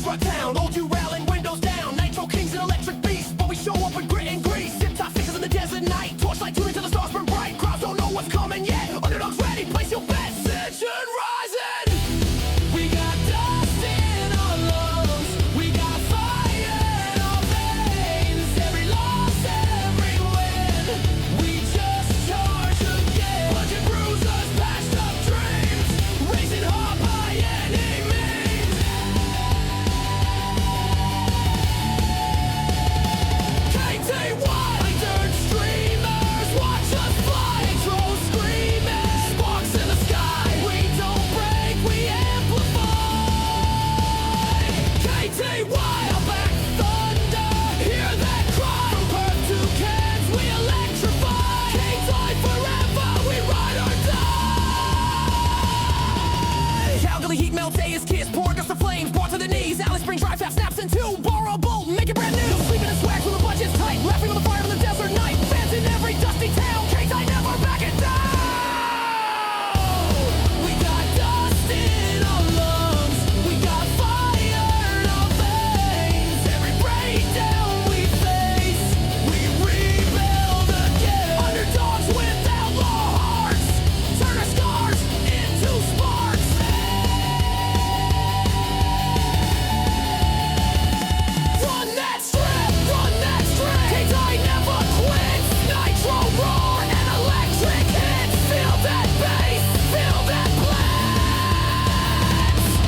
run town. Old you rattling, windows down. Nitro kings and electric beasts, but we show up with grit and grease. Sip top stickers in the desert night. Torchlight tune until the stars burn bright. Crowds don't know what's coming yet. Underdogs ready, place your bets. Ascension rising. We got dust in our lungs. We got fire in our veins. Every loss, every win. We just charge again. Punching bruisers, patched up dreams. Raising heart by any means. K.T.Y, dirt streamers, watch us fly. Nitro screaming, sparks in the sky. We don't break, we amplify. K.T.Y, Outback thunder, hear that cry. From Perth to Cairns, we electrify. K.T.Y forever, we ride or die. Calgary heat melts, day is kiss, pouring us the flames, brought to the knees. Alice Spring drive fast, snaps in two, borrow a bolt, make it brand new. No sleeping in swag when the budget's tight, laughing on the fire of the desert night. Fans in every dusty town, K.T.Y never backing down. We got dust in our lungs, we got fire in our veins. Every breakdown we face, we rebuild again. Underdogs with outlaw hearts, turn our scars into sparks. Run that strip, run that strip. K.T.Y never quits. Nitro roar and electric hits. Feel that bass, feel that blast.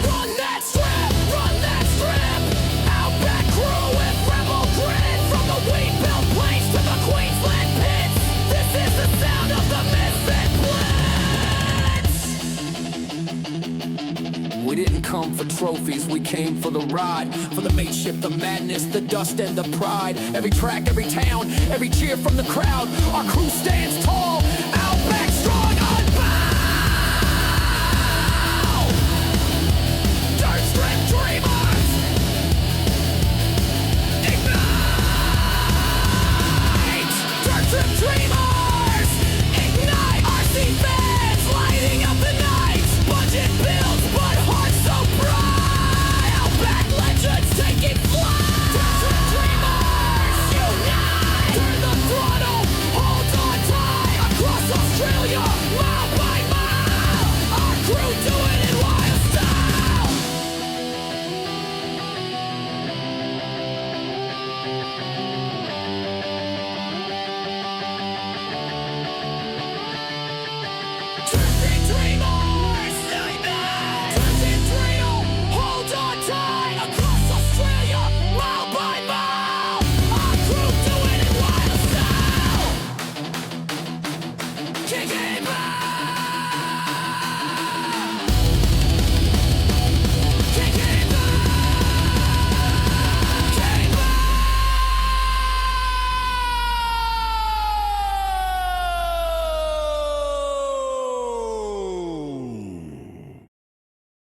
Run that strip, run that strip. Outback crew with rebel grit. From the wheat-built plains to the Queensland pits. This is the sound of the misfit blitz. We didn't come for trophies, we came for the ride. For the mateship, the madness, the dust and the pride. Every track, every town, every cheer from the crowd. Our crew stands tall